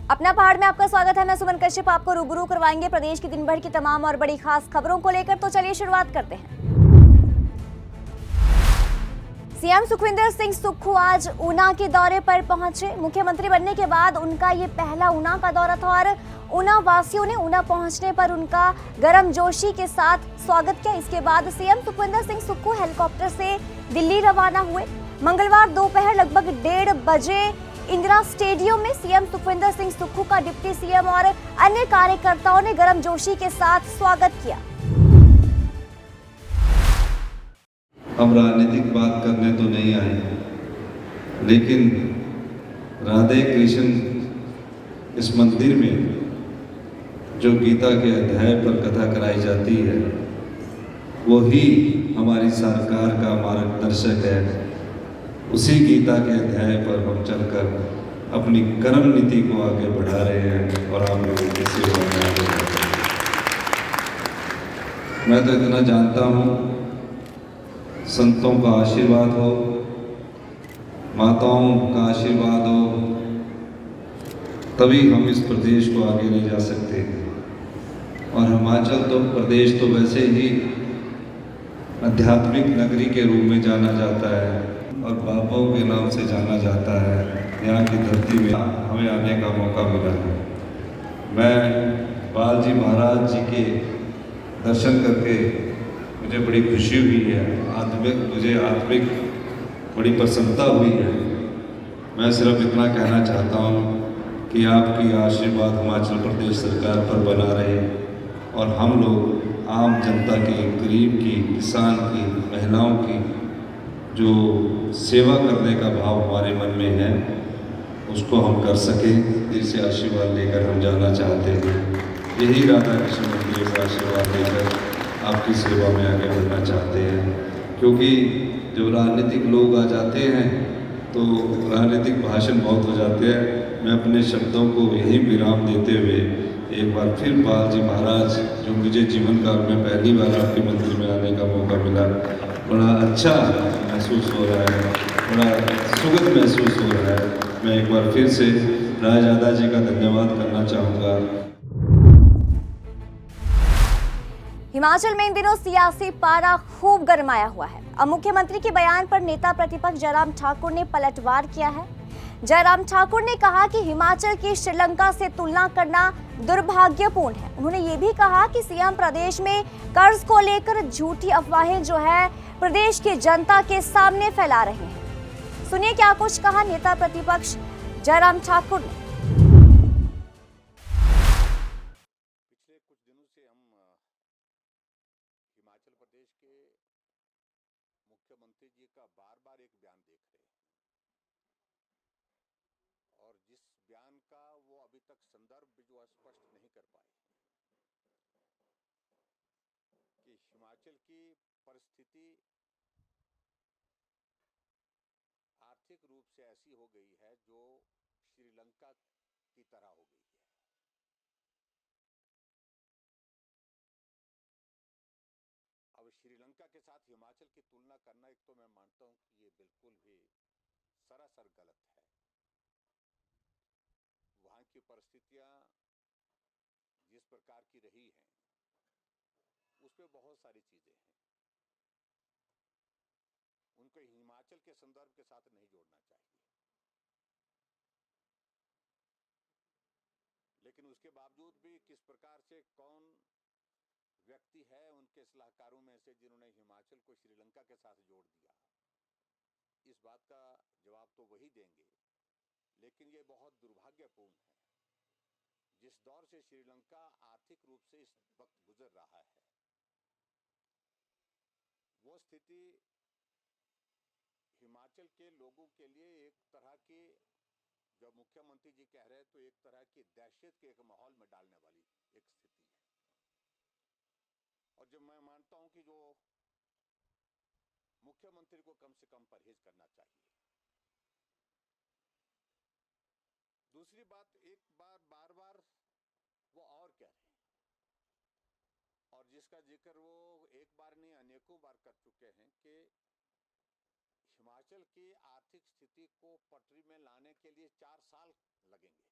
अपना पहाड़ में आपका स्वागत है। मैं सुमन कश्यप आपको रूबरू करवाएंगे प्रदेश की दिन भर की तमाम और बड़ी खास खबरों को लेकर। तो चलिए शुरुआत करते हैं। सीएम सुखविंदर सिंह सुक्खू आज ऊना के दौरे पर पहुंचे। मुख्यमंत्री बनने के बाद उनका ये पहला ऊना का दौरा था और ऊना वासियों ने ऊना पहुंचने पर उनका गर्मजोशी के साथ स्वागत किया। इसके बाद सीएम सुखविंदर सिंह सुक्खू हेलीकॉप्टर से दिल्ली रवाना हुए। मंगलवार दोपहर लगभग 1:30 बजे इंदिरा स्टेडियम में सीएम सुखविंदर सिंह सुक्खू का डिप्टी सीएम और अन्य कार्यकर्ताओं ने गर्मजोशी के साथ स्वागत किया। हम राजनीतिक बात करने तो नहीं आए, लेकिन राधे कृष्ण इस मंदिर में जो गीता के अध्याय पर कथा कराई जाती है, वही हमारी सरकार का मार्गदर्शक है। उसी गीता के अध्याय पर हम चलकर अपनी कर्म नीति को आगे बढ़ा रहे हैं और आप लोगों की सेवा में आगे बढ़ रहे हैं। मैं तो इतना जानता हूँ, संतों का आशीर्वाद हो, माताओं का आशीर्वाद हो, तभी हम इस प्रदेश को आगे ले जा सकते हैं। और हिमाचल तो प्रदेश तो वैसे ही आध्यात्मिक नगरी के रूप में जाना जाता है और बाबाओं के नाम से जाना जाता है। यहाँ की धरती में हमें आने का मौका मिला है। मैं बालाजी महाराज जी के दर्शन करके मुझे बड़ी खुशी हुई है, मुझे आत्मिक बड़ी प्रसन्नता हुई है। मैं सिर्फ इतना कहना चाहता हूँ कि आपकी आशीर्वाद हिमाचल प्रदेश सरकार पर बना रहे और हम लोग आम जनता की, गरीब की, किसान की, महिलाओं की जो सेवा करने का भाव हमारे मन में है, उसको हम कर सकें। इसे आशीर्वाद लेकर हम जाना चाहते हैं। यही राधा कृष्ण मंदिर का आशीर्वाद लेकर आपकी सेवा में आगे बढ़ना चाहते हैं। क्योंकि जब राजनीतिक लोग आ जाते हैं तो राजनीतिक भाषण बहुत हो जाते हैं। मैं अपने शब्दों को यही विराम देते हुए एक बार फिर बालाजी महाराज, जो मुझे जीवन काल में पहली बार आपके मंदिर में आने का मौका मिला, बड़ा अच्छा महसूस हो रहा है, बड़ा सुखद महसूस हो रहा है। मैं एक बार फिर से राजदादा जी का धन्यवाद करना चाहूँगा। हिमाचल में इन दिनों सियासी पारा खूब गरमाया हुआ है। अब मुख्यमंत्री के बयान पर नेता प्रतिपक्ष जयराम ठाकुर ने पलटवार किया है। जयराम ठाकुर ने कहा कि हिमाचल की श्रीलंका से तुलना करना दुर्भाग्यपूर्ण है। उन्होंने ये भी कहा कि सीएम प्रदेश में कर्ज को लेकर झूठी अफवाहें जो है प्रदेश की जनता के सामने फैला रहे हैं। सुनिए क्या कुछ कहा नेता प्रतिपक्ष जयराम ठाकुर ने। पिछले कुछ दिनों से हम हिमाचल प्रदेश के मुख्यमंत्री जी का बार-बार एक बयान देख रहे हैं और जिस बयान का वो अभी तक संदर्भ भी जो स्पष्ट नहीं कर पाए कि हिमाचल की परिस्थिति आर्थिक रूप से ऐसी हो गई है जो श्रीलंका की तरह हो गई है। अब श्रीलंका के साथ हिमाचल की तुलना करना, एक तो मैं मानता हूं कि ये बिल्कुल भी सरासर गलत है। वहां की परिस्थितियां जिस प्रकार की रही हैं, उसमें बहुत सारी चीजें हैं, उनको हिमाचल के संदर्भ के साथ नहीं जोड़ना चाहिए। लेकिन उसके बावजूद भी किस प्रकार से कौन व्यक्ति है उनके सलाहकारों में से जिन्होंने हिमाचल को श्रीलंका के साथ जोड़ दिया, इस बात का जवाब तो वही देंगे। लेकिन ये बहुत दुर्भाग्यपूर्ण है। जिस दौर से श्रीलंका आर्थिक रूप से इस वक्त गुजर रहा है, वो स्थिति हिमाचल के लोगों के लिए एक तरह की, जब मुख्यमंत्री जी कह रहे हैं तो एक तरह की दहशत के एक माहौल में डालने वाली एक स्थिति है। और जब मैं मानता हूं कि जो मुख्यमंत्री को कम से कम परहेज करना चाहिए। दूसरी बात, एक बार बार बार वो और कह रहे हैं और जिसका जिक्र वो एक बार नहीं अनेकों बार कर चुके हैं कि हिमाचल की आर्थिक स्थिति को पटरी में लाने के लिए 4 साल लगेंगे।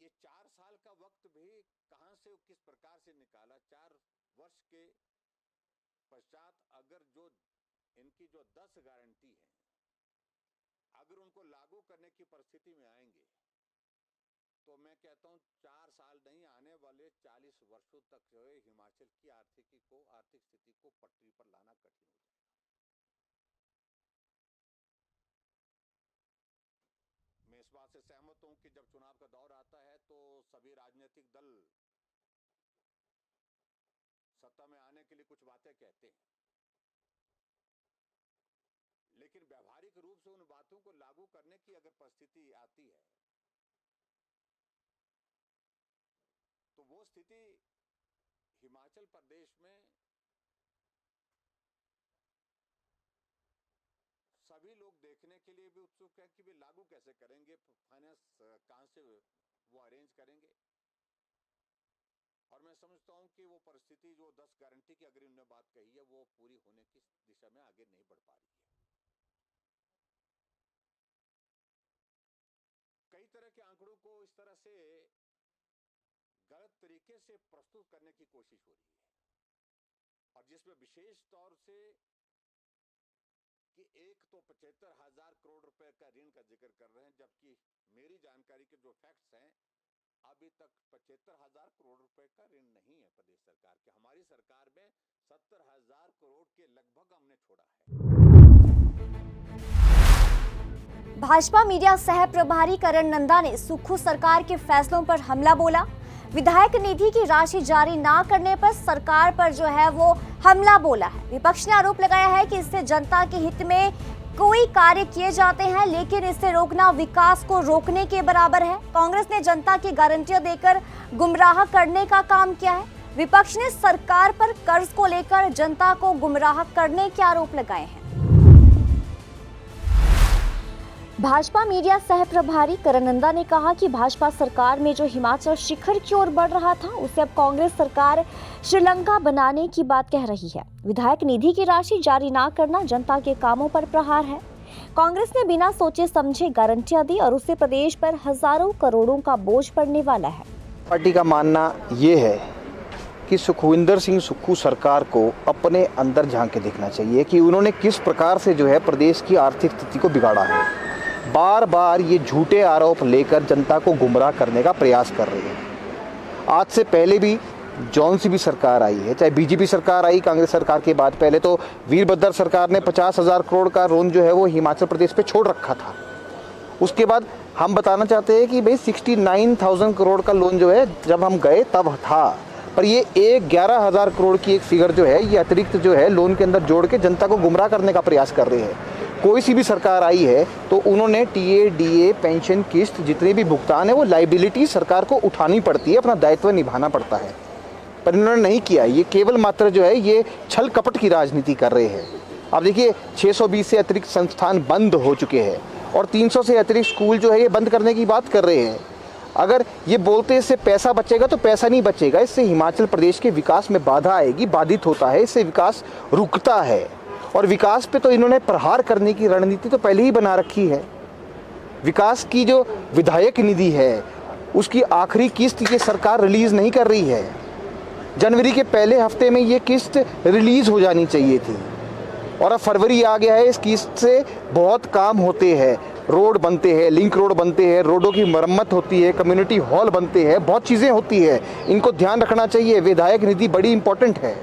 ये 4 साल का वक्त भी कहां से किस प्रकार से निकाला। 4 वर्ष के पश्चात अगर जो इनकी जो 10 गारंटी है अगर उनको लागू करने की परिस्थिति में आएंगे तो मैं कहता हूं 4 साल नहीं, आने वाले 40 वर्षों तक जो है हिमाचल की आर्थिक स्थिति को पटरी पर लाना कठिन हो जाएगा। मैं इस बात से सहमत हूं कि जब चुनाव का दौर आता है तो सभी राजनीतिक दल सत्ता में आने के लिए कुछ बातें कहते हैं, लेकिन व्यवहारिक रूप से उन बातों को लागू करने की अगर परिस्थिति आती है तो वो स्थिति हिमाचल प्रदेश में सभी लोग देखने के लिए भी उत्सुक हैं कि वे लागू कैसे करेंगे, फाइनेंस कहां से वो अरेंज करेंगे। और मैं समझता हूं कि वो परिस्थिति जो 10 गारंटी की अगर उन्होंने बात कही है वो पूरी होने की दिशा में आगे नहीं बढ़ पा रही है। कई तरह के आंकड़ों को इस तरह से गलत तरीके से प्रस्तुत करने की कोशिश हो रही है और जिसमें विशेष तौर से कि एक तो 75,000 करोड़ रुपए का ऋण का जिक्र कर रहे हैं, जबकि मेरी जानकारी के जो फैक्ट्स हैं अभी तक 75,000 करोड़ रुपए का ऋण नहीं है प्रदेश सरकार के। हमारी सरकार में 70,000 करोड़ के लगभग हमने छोड़ा है। भाजपा मीडिया सह प्रभारी करण नंदा ने सुक्खू सरकार के फैसलों पर हमला बोला। विधायक निधि की राशि जारी ना करने पर सरकार पर जो है वो हमला बोला है। विपक्ष ने आरोप लगाया है कि इससे जनता के हित में कोई कार्य किए जाते हैं, लेकिन इससे रोकना विकास को रोकने के बराबर है। कांग्रेस ने जनता की गारंटियां देकर गुमराह करने का काम किया है। विपक्ष ने सरकार पर कर्ज को लेकर जनता को गुमराह करने के आरोप लगाए हैं। भाजपा मीडिया सह प्रभारी करण नंदा ने कहा कि भाजपा सरकार में जो हिमाचल शिखर की ओर बढ़ रहा था उसे अब कांग्रेस सरकार श्रीलंका बनाने की बात कह रही है। विधायक निधि की राशि जारी ना करना जनता के कामों पर प्रहार है। कांग्रेस ने बिना सोचे समझे गारंटियां दी और उससे प्रदेश पर हजारों करोड़ों का बोझ पड़ने वाला है। पार्टी का मानना ये है कि सुखविंदर सिंह सुक्खू सरकार को अपने अंदर झांक के देखना चाहिए कि उन्होंने किस प्रकार से जो है प्रदेश की आर्थिक स्थिति को बिगाड़ा है। बार बार ये झूठे आरोप लेकर जनता को गुमराह करने का प्रयास कर रहे हैं। आज से पहले भी जौन सी भी सरकार आई है, चाहे बीजेपी सरकार आई कांग्रेस सरकार के बाद, पहले तो वीरभद्र सरकार ने 50,000 करोड़ का लोन जो है वो हिमाचल प्रदेश पे छोड़ रखा था। उसके बाद हम बताना चाहते हैं कि भाई 69,000 करोड़ का लोन जो है जब हम गए तब था, पर ये 11,000 करोड़ की एक फिगर जो है ये अतिरिक्त जो है लोन के अंदर जोड़ के जनता को गुमराह करने का प्रयास कर रहे हैं। कोई सी भी सरकार आई है तो उन्होंने टीए, डीए, पेंशन, किस्त जितने भी भुगतान है वो लाइबिलिटी सरकार को उठानी पड़ती है, अपना दायित्व निभाना पड़ता है, पर इन्होंने नहीं किया। ये केवल मात्र जो है ये छल कपट की राजनीति कर रहे हैं। अब देखिए 620 से अतिरिक्त संस्थान बंद हो चुके हैं और 300 से अतिरिक्त स्कूल जो है ये बंद करने की बात कर रहे हैं। अगर ये बोलते इससे पैसा बचेगा तो पैसा नहीं बचेगा, इससे हिमाचल प्रदेश के विकास में बाधा आएगी, बाधित होता है, इससे विकास रुकता है। और विकास पे तो इन्होंने प्रहार करने की रणनीति तो पहले ही बना रखी है। विकास की जो विधायक निधि है उसकी आखिरी किस्त ये सरकार रिलीज़ नहीं कर रही है। जनवरी के पहले हफ्ते में ये किस्त रिलीज़ हो जानी चाहिए थी और अब फरवरी आ गया है। इस किस्त से बहुत काम होते हैं, रोड बनते हैं, लिंक रोड बनते हैं, रोडों की मरम्मत होती है, कम्युनिटी हॉल बनते हैं, बहुत चीज़ें होती है, इनको ध्यान रखना चाहिए। विधायक निधि बड़ी इंपॉर्टेंट है।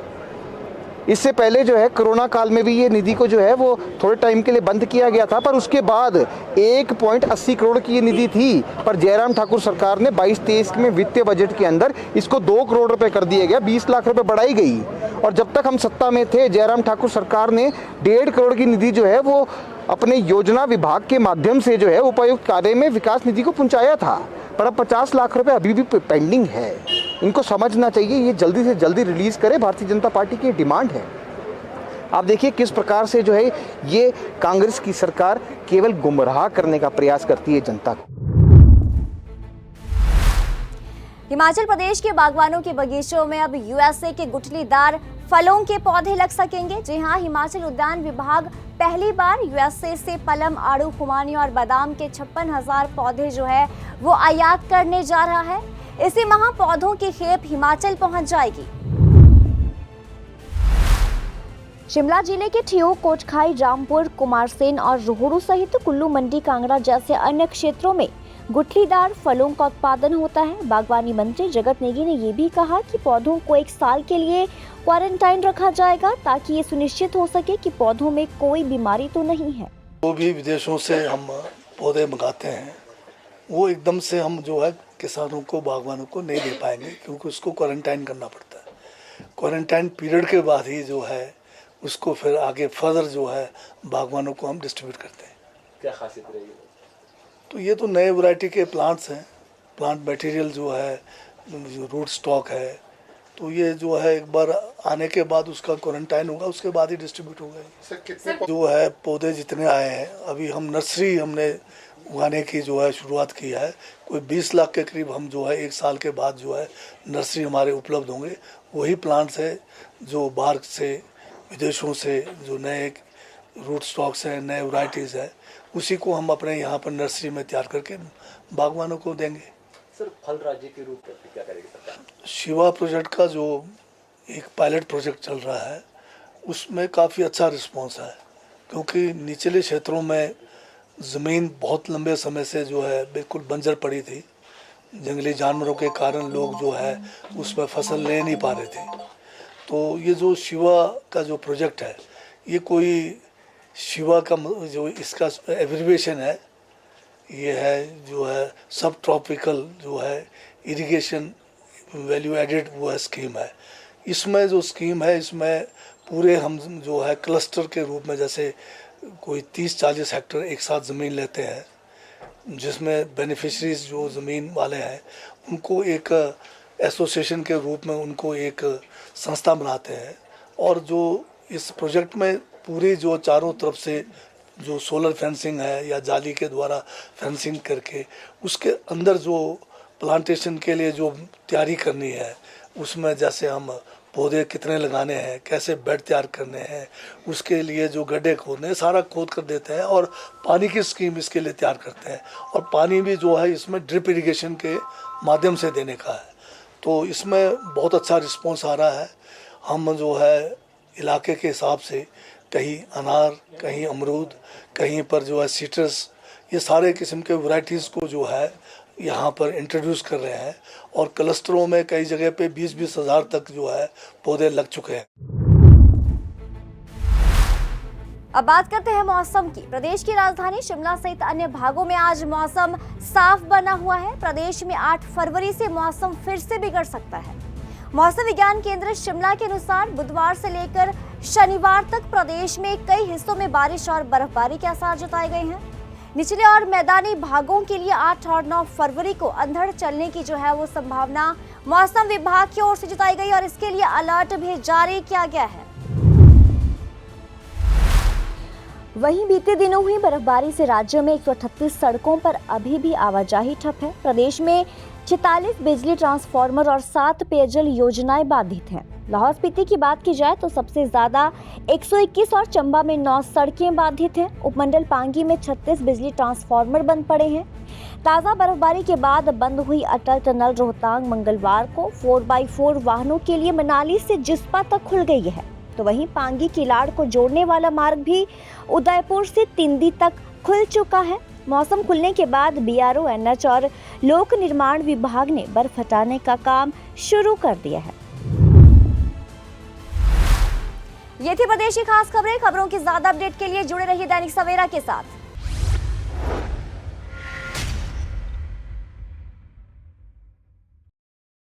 इससे पहले जो है कोरोना काल में भी ये निधि को जो है वो थोड़े टाइम के लिए बंद किया गया था, पर उसके बाद 1.80 करोड़ की ये निधि थी, पर जयराम ठाकुर सरकार ने 22-23 में वित्तीय बजट के अंदर इसको 2 करोड़ रुपए कर दिया गया, 20 लाख रुपए बढ़ाई गई। और जब तक हम सत्ता में थे जयराम ठाकुर सरकार ने 1.5 करोड़ की निधि जो है वो अपने योजना विभाग के माध्यम से जो है उपायुक्त कार्य में विकास निधि को पहुंचाया था, पर अब 50 लाख रुपए अभी भी पेंडिंग है। इनको समझना चाहिए, ये जल्दी से जल्दी रिलीज़ करे, भारतीय जनता पार्टी की डिमांड है। आप देखिए किस प्रकार से जो है ये कांग्रेस की सरकार केवल गुमराह करने का प्रयास करती है जनता को। हिमाचल प्रदेश के बागवानों के बगीचों में अब यूएसए के गुठलीदार फलों के पौधे लग सकेंगे। जी हां, हिमाचल उद्यान विभाग पहली बार यूएसए से पलम, आड़ू, खुमानी और बादाम के 56,000 पौधे जो है वो आयात करने जा रहा है। इसी माह पौधों की खेप हिमाचल पहुंच जाएगी। शिमला जिले के ठियोग, कोटखाई, रामपुर, कुमारसेन और रोहड़ू सहित कुल्लू, मंडी, कांगड़ा जैसे अन्य क्षेत्रों में गुठलीदार फलों का उत्पादन होता है। बागवानी मंत्री जगत नेगी ने ये भी कहा कि पौधों को 1 साल के लिए क्वारंटाइन रखा जाएगा ताकि ये सुनिश्चित हो सके कि पौधों में कोई बीमारी तो नहीं है। जो भी विदेशों से हम पौधे मंगाते हैं वो एकदम से हम जो है किसानों को, बागवानों को नहीं दे पाएंगे, क्योंकि उसको क्वारंटाइन करना पड़ता है। क्वारंटाइन पीरियड के बाद ही जो है उसको फिर आगे फर्दर जो है बागवानों को हम डिस्ट्रीब्यूट करते हैं। क्या खासियत रहेगी? तो ये तो नए वैरायटी के प्लांट्स हैं, प्लांट मटेरियल जो है, जो रूट स्टॉक है, तो ये जो है एक बार आने के बाद उसका क्वारंटाइन होगा, उसके बाद ही डिस्ट्रीब्यूट होगा। जो है पौधे जितने आए हैं, अभी हम नर्सरी हमने उगाने की जो है शुरुआत की है। कोई 20 लाख के करीब हम जो है 1 साल के बाद जो है नर्सरी हमारे उपलब्ध होंगे। वही प्लांट्स है जो बाहर से, विदेशों से जो नए रूट स्टॉक्स हैं, नए वैरायटीज़ हैं, उसी को हम अपने यहाँ पर नर्सरी में तैयार करके बागवानों को देंगे। सर, फल राज्य के रूप में क्या करेगी सरकार? शिवा प्रोजेक्ट का जो एक पायलट प्रोजेक्ट चल रहा है उसमें काफ़ी अच्छा रिस्पांस है, क्योंकि निचले क्षेत्रों में ज़मीन बहुत लंबे समय से जो है बिल्कुल बंजर पड़ी थी। जंगली जानवरों के कारण लोग जो है उसमें फसल ले नहीं पा रहे थे। तो ये जो शिवा का जो प्रोजेक्ट है, ये कोई शिवा का जो इसका एब्रिविएशन है, ये है जो है सब ट्रॉपिकल जो है इरिगेशन वैल्यू एडेड वो है स्कीम है। इसमें जो स्कीम है, इसमें पूरे हम जो है क्लस्टर के रूप में, जैसे कोई 30-40 हेक्टेयर एक साथ ज़मीन लेते हैं, जिसमें बेनिफिशरीज जो ज़मीन वाले हैं उनको एक एसोसिएशन के रूप में उनको एक संस्था बनाते हैं, और जो इस प्रोजेक्ट में पूरी जो चारों तरफ से जो सोलर फेंसिंग है या जाली के द्वारा फेंसिंग करके उसके अंदर जो प्लांटेशन के लिए जो तैयारी करनी है, उसमें जैसे हम पौधे कितने लगाने हैं, कैसे बेड तैयार करने हैं, उसके लिए जो गड्ढे खोदने हैं, सारा खोद कर देते हैं, और पानी की स्कीम इसके लिए तैयार करते हैं। और पानी भी जो है इसमें ड्रिप इरिगेशन के माध्यम से देने का है। तो इसमें बहुत अच्छा रिस्पॉन्स आ रहा है। हम जो है इलाके के हिसाब से कहीं अनार, कहीं अमरूद, कहीं पर जो है सिट्रस, ये सारे किस्म के वैरायटीज़ को जो है यहाँ पर इंट्रोड्यूस कर रहे हैं, और क्लस्टरों में कई जगह पे 20-20 हज़ार तक जो है पौधे लग चुके हैं। अब बात करते हैं मौसम की। प्रदेश की राजधानी शिमला सहित अन्य भागों में आज मौसम साफ बना हुआ है। प्रदेश में 8 फरवरी से मौसम फिर से बिगड़ सकता है। मौसम विज्ञान केंद्र शिमला के अनुसार बुधवार से लेकर शनिवार तक प्रदेश में कई हिस्सों में बारिश और बर्फबारी के आसार जताए गए हैं। निचले और मैदानी भागों के लिए 8 और 9 फरवरी को अंधड़ चलने की जो है वो संभावना मौसम विभाग की ओर से जताई गई, और इसके लिए अलर्ट भी जारी किया गया है। वहीं बीते दिनों हुई बर्फबारी से राज्य में 138 सड़कों पर अभी भी आवाजाही ठप है। प्रदेश में 46 बिजली ट्रांसफार्मर और 7 पेयजल योजनाएं बाधित हैं। लाहौल स्पीति की बात की जाए तो सबसे ज्यादा 121 और चंबा में 9 सड़कें बाधित हैं। उपमंडल पांगी में 36 बिजली ट्रांसफार्मर बंद पड़े हैं। ताज़ा बर्फबारी के बाद बंद हुई अटल टनल रोहतांग मंगलवार को 4x4 वाहनों के लिए मनाली से जिस्पा तक खुल गई है। तो वहीं पांगी किलाड़ को जोड़ने वाला मार्ग भी उदयपुर से तिंदी तक खुल चुका है। मौसम खुलने के बाद बीआरओ, एनएच और लोक निर्माण विभाग ने बर्फ हटाने का काम शुरू कर दिया है। ये थी प्रदेश की खास खबरें। खबरों की ज्यादा अपडेट के लिए जुड़े रहिए दैनिक सवेरा के साथ।